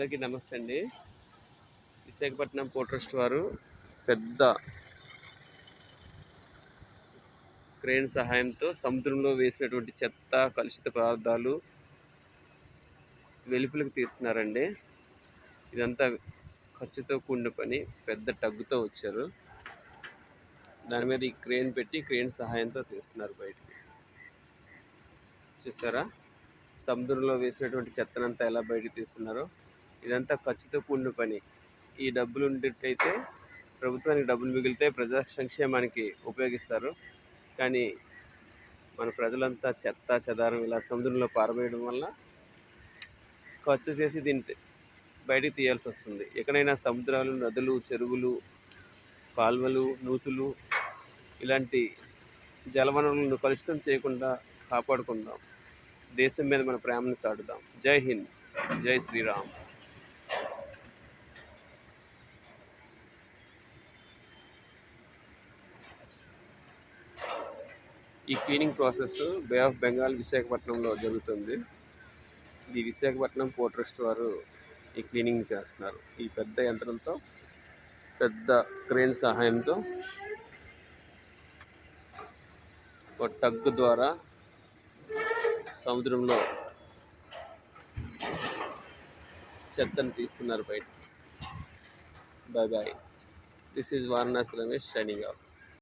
అందరికీ నమస్తే అండి. విశాఖపట్నం పోర్ట్ ట్రస్ట్ వారు పెద్ద క్రేన్ సహాయంతో సముద్రంలో వేసినటువంటి చెత్త, కలుషిత పదార్థాలు వెలుపలికి తీస్తున్నారండి. ఇదంతా ఖర్చుతో కూడిన పని. పెద్ద టగ్గుతో వచ్చారు. దాని మీద ఈ క్రేన్ పెట్టి క్రేన్ సహాయంతో తీస్తున్నారు బయటికి. చూసారా, సముద్రంలో వేసినటువంటి చెత్తనంతా ఎలా బయటికి తీస్తున్నారో. ఇదంతా ఖర్చుతో కూడిన పని. ఈ డబ్బులు ఉండేటైతే ప్రభుత్వానికి డబ్బులు మిగిలితే ప్రజా సంక్షేమానికి ఉపయోగిస్తారు. కానీ మన ప్రజలంతా చెత్త చెదారం ఇలా సముద్రంలో పారవేయడం వల్ల ఖర్చు చేసి దీన్ని బయటికి తీయాల్సి వస్తుంది. ఎక్కడైనా సముద్రాలు, నదులు, చెరువులు, కాల్వలు, నూతులు ఇలాంటి జలవనరులను కలుషితం చేయకుండా కాపాడుకుందాం. దేశం మీద మన ప్రేమను చాటుదాం. జై హింద్, జై శ్రీరామ్. ఈ cleaning process bay of Bengal విశాఖపట్నంలో జరుగుతుంది. ఇది విశాఖపట్నం పోర్ట్ ట్రస్ట్ వారు ఈ క్లీనింగ్ చేస్తున్నారు. ఈ పెద్ద యంత్రంతో, పెద్ద క్రేన్ సహాయంతో ఒక టగ్ ద్వారా సముద్రంలో చెత్తను తీస్తున్నారు బయట. Bye bye. This is Varanasi Ramesh signing of.